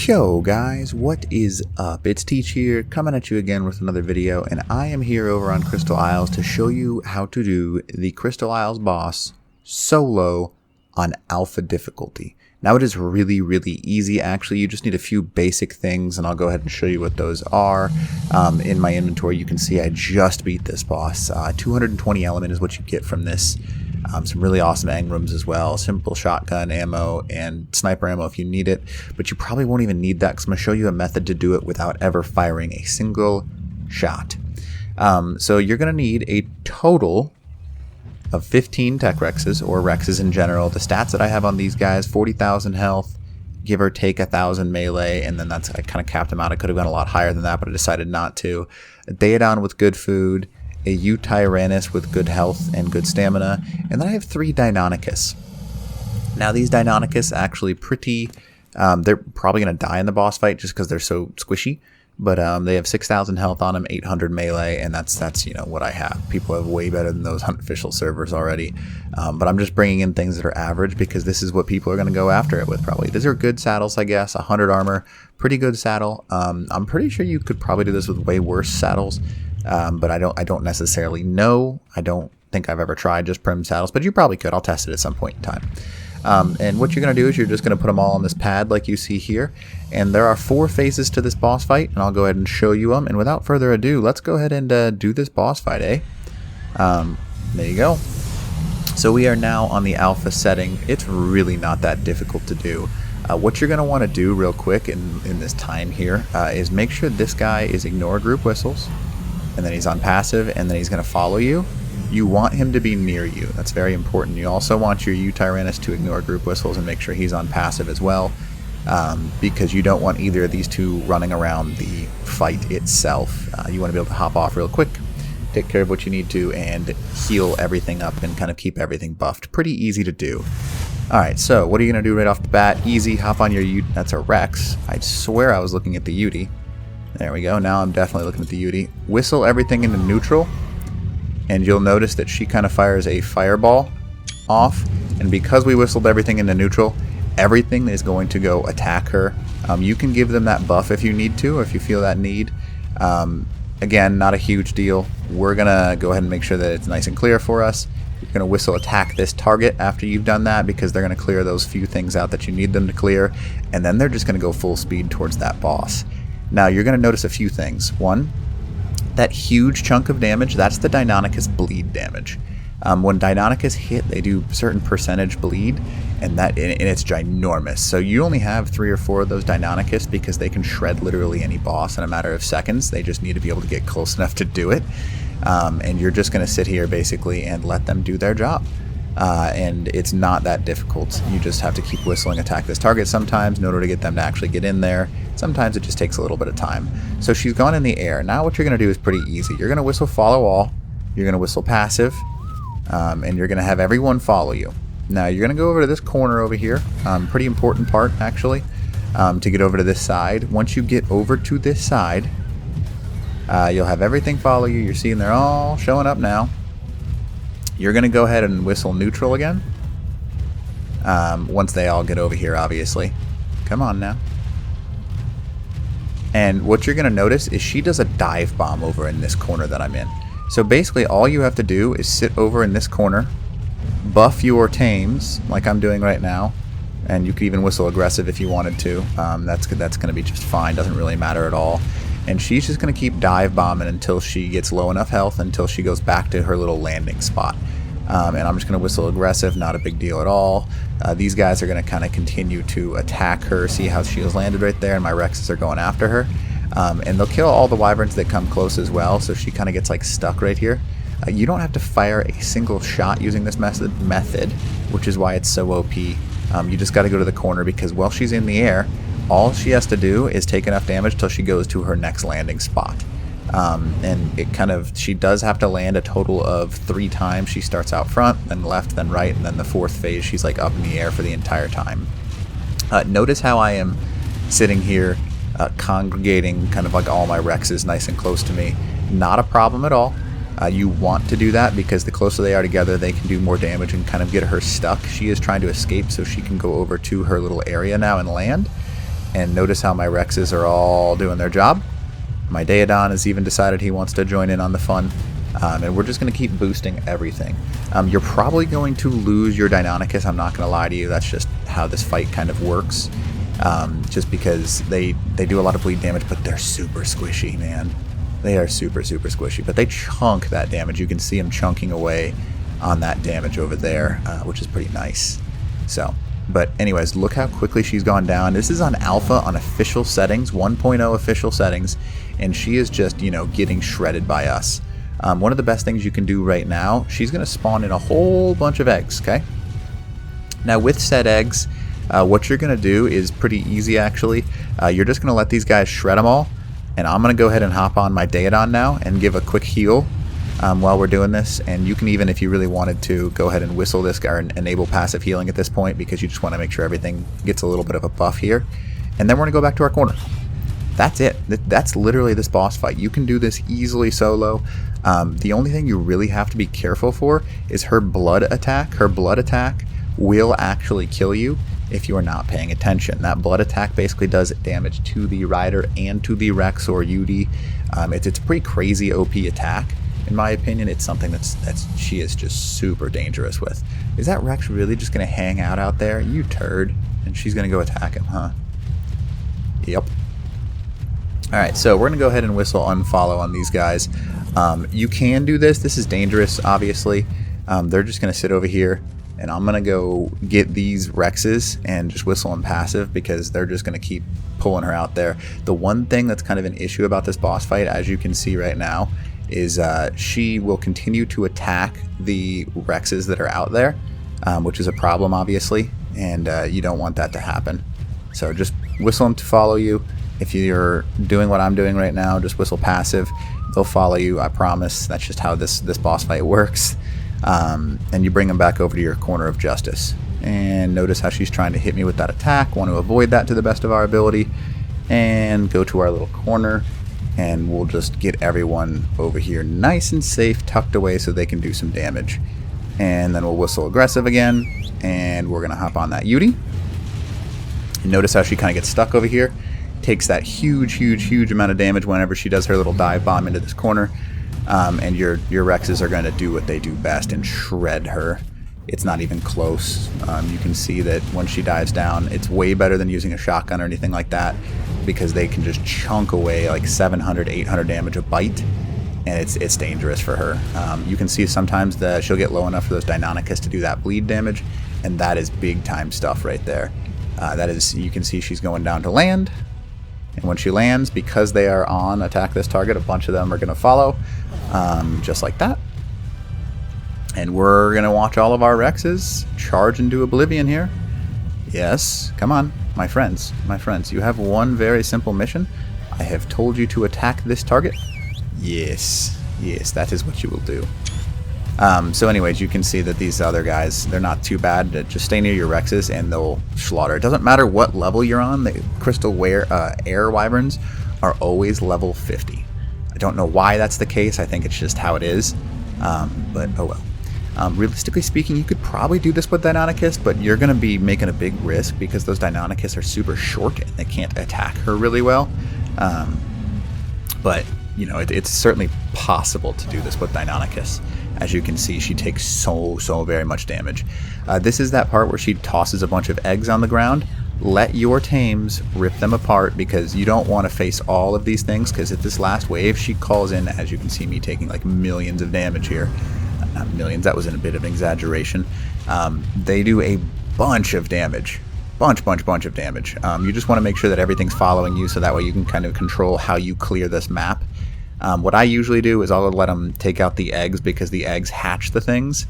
Yo guys, what is up? It's Teach here, coming at you again with another video, and I am here over on Crystal Isles to show you how to do the Crystal Isles boss solo on alpha difficulty. Now it is really easy actually. You just need a few basic things, and I'll go ahead and show you what those are. In my inventory you can see I just beat this boss. 220 element is what you get from this. Some really awesome engrams as well, simple shotgun ammo and sniper ammo if you need it, but you probably won't even need that because I'm going to show you a method to do it without ever firing a single shot. So you're going to need a total of 15 tech rexes, or rexes in general. The stats that I have on these guys: 40,000 health, give or take 1,000 melee, and then I kind of capped them out. I could have gone a lot higher than that, but I decided not to. A Daedon with good food, a Tyrannus with good health and good stamina, and then I have 3 Deinonychus. Now these Deinonychus actually pretty, they're probably going to die in the boss fight just because they're so squishy, but they have 6,000 health on them, 800 melee, and that's you know what I have. People have way better than those unofficial servers already, but I'm just bringing in things that are average because this is what people are going to go after it with probably. These are good saddles, I guess. 100 armor, pretty good saddle. I'm pretty sure you could probably do this with way worse saddles. But I don't necessarily know. I don't think I've ever tried just prim saddles, but you probably could. I'll test it at some point in time. And what you're going to do is you're just going to put them all on this pad like you see here. And there are 4 phases to this boss fight, and I'll go ahead and show you them. And without further ado, let's go ahead and do this boss fight, eh? There you go. So we are now on the alpha setting. It's really not that difficult to do. What you're going to want to do real quick in this time here is make sure this guy is ignore group whistles. And then he's on passive, and then he's going to follow you. You want him to be near you. That's very important. You also want your Tyrannus to ignore group whistles and make sure he's on passive as well, because you don't want either of these two running around the fight itself. You want to be able to hop off real quick, take care of what you need to, and heal everything up and kind of keep everything buffed. Pretty easy to do. Alright, so what are you going to do right off the bat? Easy, hop on your that's a Rex. I swear I was looking at the Uti. There we go. Now I'm definitely looking at the Uti. Whistle everything into neutral, and you'll notice that she kind of fires a fireball off. And because we whistled everything into neutral, everything is going to go attack her. You can give them that buff if you need to, or if you feel that need. Again, not a huge deal. We're going to go ahead and make sure that it's nice and clear for us. You're going to whistle attack this target after you've done that, because they're going to clear those few things out that you need them to clear, and then they're just going to go full speed towards that boss. Now you're going to notice a few things. One, that huge chunk of damage, that's the Deinonychus bleed damage. When Deinonychus hit, they do certain percentage bleed, and it's ginormous. So you only have 3 or 4 of those Deinonychus because they can shred literally any boss in a matter of seconds. They just need to be able to get close enough to do it. And you're just going to sit here basically and let them do their job. And it's not that difficult. You just have to keep whistling attack this target sometimes in order to get them to actually get in there. Sometimes it just takes a little bit of time. So she's gone in the air. Now what you're going to do is pretty easy. You're going to whistle follow all. You're going to whistle passive. And you're going to have everyone follow you. Now you're going to go over to this corner over here. Pretty important part actually, to get over to this side. Once you get over to this side, you'll have everything follow you. You're seeing they're all showing up now. You're going to go ahead and whistle neutral again. Once they all get over here, obviously. Come on now. And what you're going to notice is she does a dive bomb over in this corner that I'm in. So basically all you have to do is sit over in this corner, buff your tames like I'm doing right now, and you could even whistle aggressive if you wanted to. That's going to be just fine. Doesn't really matter at all. And she's just going to keep dive bombing until she gets low enough health, until she goes back to her little landing spot. And I'm just going to whistle aggressive, not a big deal at all. These guys are going to kind of continue to attack her. See how she was landed right there, and my Rexes are going after her. And they'll kill all the Wyverns that come close as well, so she kind of gets like stuck right here. You don't have to fire a single shot using this method, which is why it's so OP. You just got to go to the corner, because while she's in the air, all she has to do is take enough damage till she goes to her next landing spot. And she does have to land a total of 3 times. She starts out front, then left, then right, and then the 4th phase she's like up in the air for the entire time. Notice how I am sitting here congregating kind of like all my Rexes nice and close to me. Not a problem at all. You want to do that because the closer they are together, they can do more damage and kind of get her stuck. She is trying to escape so she can go over to her little area now and land. And notice how my Rexes are all doing their job. My Daedon has even decided he wants to join in on the fun. And we're just going to keep boosting everything. You're probably going to lose your Deinonychus, I'm not going to lie to you. That's just how this fight kind of works. Just because they do a lot of bleed damage, but they're super squishy, man. They are super, super squishy. But they chunk that damage. You can see them chunking away on that damage over there, which is pretty nice. So, but anyways, look how quickly she's gone down. This is on alpha on official settings, 1.0 official settings, and she is just, you know, getting shredded by us. One of the best things you can do right now, she's going to spawn in a whole bunch of eggs, okay? Now with said eggs, what you're going to do is pretty easy actually. You're just going to let these guys shred them all, and I'm going to go ahead and hop on my Daedon now and give a quick heal while we're doing this. And you can even, if you really wanted to, go ahead and whistle this guy or enable passive healing at this point, because you just want to make sure everything gets a little bit of a buff here. And then we're going to go back to our corner. That's it. That's literally this boss fight. You can do this easily solo. The only thing you really have to be careful for is her blood attack. Her blood attack will actually kill you if you are not paying attention. That blood attack basically does damage to the rider and to the Rex or UD. It's a pretty crazy OP attack. In my opinion, it's something she is just super dangerous with. Is that Rex really just going to hang out there? You turd. And she's going to go attack him, huh? Yep. Alright, so we're going to go ahead and whistle unfollow on these guys. You can do this. This is dangerous, obviously. They're just going to sit over here, and I'm going to go get these Rexes and just whistle them passive, because they're just going to keep pulling her out there. The one thing that's kind of an issue about this boss fight, as you can see right now, is she will continue to attack the Rexes that are out there, which is a problem, obviously, and you don't want that to happen. So just whistle them to follow you. If you're doing what I'm doing right now, just whistle passive. They'll follow you, I promise. That's just how this boss fight works. And you bring them back over to your corner of justice. And notice how she's trying to hit me with that attack. Want to avoid that to the best of our ability. And go to our little corner. And we'll just get everyone over here nice and safe, tucked away so they can do some damage. And then we'll whistle aggressive again. And we're going to hop on that Yudi. And notice how she kind of gets stuck over here. Takes that huge amount of damage whenever she does her little dive bomb into this corner, and your Rexes are going to do what they do best and shred her. It's not even close. You can see that when she dives down, it's way better than using a shotgun or anything like that, because they can just chunk away like 700, 800 damage a bite, and it's dangerous for her. You can see sometimes that she'll get low enough for those Deinonychus to do that bleed damage, and that is big time stuff right there. That is, you can see she's going down to land. And when she lands, because they are on attack this target, a bunch of them are going to follow, just like that. And we're going to watch all of our Rexes charge into oblivion here. Yes, come on, my friends, you have one very simple mission. I have told you to attack this target. Yes, that is what you will do. So anyways, you can see that these other guys, they're not too bad. Just stay near your Rexes and they'll slaughter. It doesn't matter what level you're on. The Crystal Air Wyverns are always level 50. I don't know why that's the case. I think it's just how it is. But oh well. Realistically speaking, you could probably do this with Deinonychus, but you're going to be making a big risk because those Deinonychus are super short and they can't attack her really well. But, you know, it's certainly possible to do this with Deinonychus. As you can see, she takes so very much damage. This is that part where she tosses a bunch of eggs on the ground. Let your tames rip them apart, because you don't want to face all of these things, because at this last wave, she calls in, as you can see me taking like millions of damage here. Not millions, that was a bit of an exaggeration. They do a bunch of damage. Bunch of damage. You just want to make sure that everything's following you, so that way you can kind of control how you clear this map. What I usually do is I'll let them take out the eggs, because the eggs hatch the things,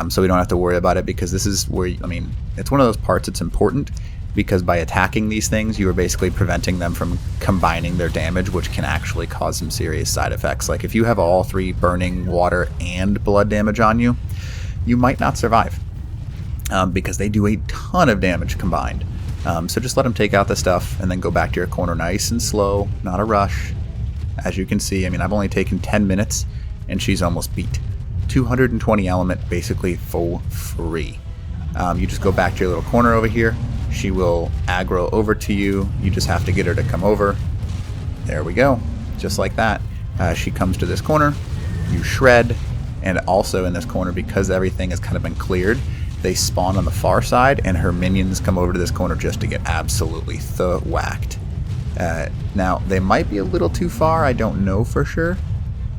so we don't have to worry about it, because this is where, I mean, it's one of those parts that's important, because by attacking these things, you are basically preventing them from combining their damage, which can actually cause some serious side effects. Like if you have all three burning, water, and blood damage on you, you might not survive, because they do a ton of damage combined. So just let them take out the stuff and then go back to your corner nice and slow, not a rush. As you can see, I mean, I've only taken 10 minutes and she's almost beat. 220 element, basically for free. You just go back to your little corner over here, she will aggro over to you. You just have to get her to come over. There we go. Just like that. She comes to this corner. You shred. And also in this corner, because everything has kind of been cleared, they spawn on the far side, and her minions come over to this corner just to get absolutely whacked. Now, they might be a little too far. I don't know for sure.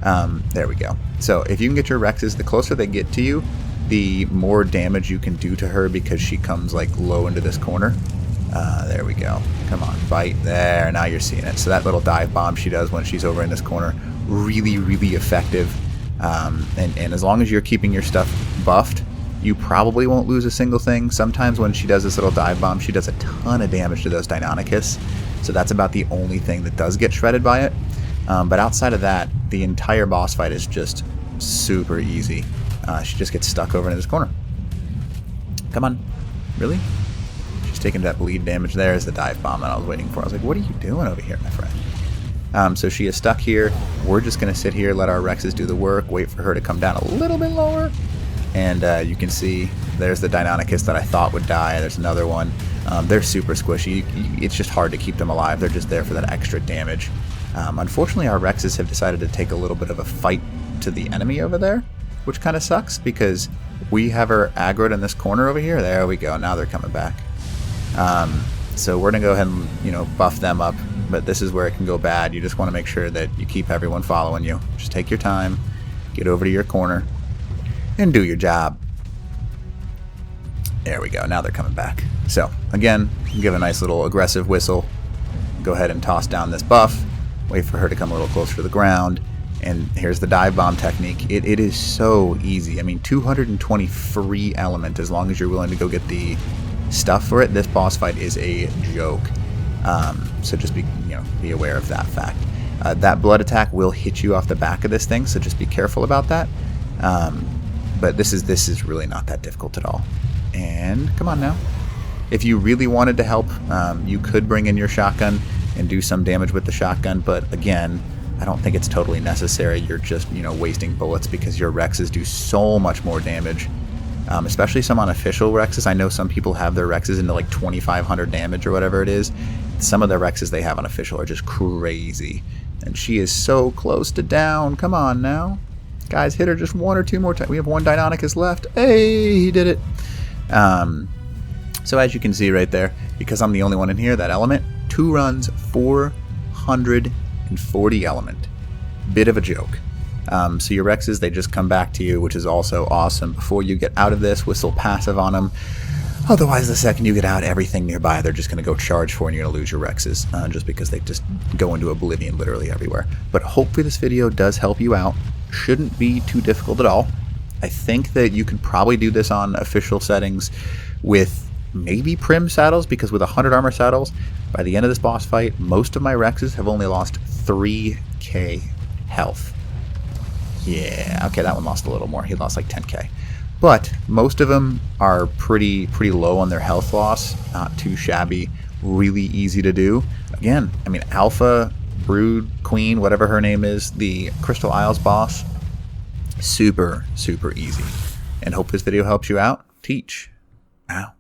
There we go. So if you can get your Rexes, the closer they get to you, the more damage you can do to her, because she comes like low into this corner. There we go. Come on, bite. There, now you're seeing it. So that little dive bomb she does when she's over in this corner, really, really effective. And as long as you're keeping your stuff buffed, you probably won't lose a single thing. Sometimes when she does this little dive bomb, she does a ton of damage to those Deinonychus. So that's about the only thing that does get shredded by it. But outside of that, the entire boss fight is just super easy. She just gets stuck over in this corner. Come on. Really? She's taking that bleed damage. There's the dive bomb that I was waiting for. I was like, what are you doing over here, my friend? So she is stuck here. We're just going to sit here, let our Rexes do the work, wait for her to come down a little bit lower. And you can see there's the Deinonychus that I thought would die. There's another one. They're super squishy. It's just hard to keep them alive. They're just there for that extra damage. Unfortunately, our Rexes have decided to take a little bit of a fight to the enemy over there, which kind of sucks because we have her aggroed in this corner over here. There we go. Now they're coming back. So we're going to go ahead and, buff them up. But this is where it can go bad. You just want to make sure that you keep everyone following you. Just take your time, get over to your corner, and do your job. There we go. Now they're coming back. So, again, give a nice little aggressive whistle. Go ahead and toss down this buff. Wait for her to come a little closer to the ground. And here's the dive bomb technique. It is so easy. I mean, 220 free element as long as you're willing to go get the stuff for it. This boss fight is a joke. So just be aware of that fact. That blood attack will hit you off the back of this thing, so just be careful about that. But this is really not that difficult at all. And come on now. If you really wanted to help, you could bring in your shotgun and do some damage with the shotgun, but again, I don't think it's totally necessary. You're just, wasting bullets because your Rexes do so much more damage. Especially some unofficial Rexes. I know some people have their Rexes into like 2,500 damage or whatever it is. Some of the Rexes they have unofficial are just crazy. And she is so close to down. Come on now. Guys, hit her just one or two more times. We have one Deinonychus left. Hey, he did it. So as you can see right there, because I'm the only one in here, that element, 2 runs, 440 element. Bit of a joke. So your Rexes, they just come back to you, which is also awesome. Before you get out of this, whistle passive on them. Otherwise, the second you get out, everything nearby, they're just going to go charge for, and you're going to lose your Rexes, just because they just go into oblivion literally everywhere. But hopefully this video does help you out. Shouldn't be too difficult at all. I think that you could probably do this on official settings with maybe Prim saddles, because with 100 armor saddles, by the end of this boss fight, most of my Rexes have only lost 3k health. Yeah, okay, that one lost a little more. He lost like 10k. But most of them are pretty low on their health loss. Not too shabby. Really easy to do. Again, I mean, Alpha, Brood, Queen, whatever her name is, the Crystal Isles boss, super easy. And hope this video helps you out. Teach. Ow.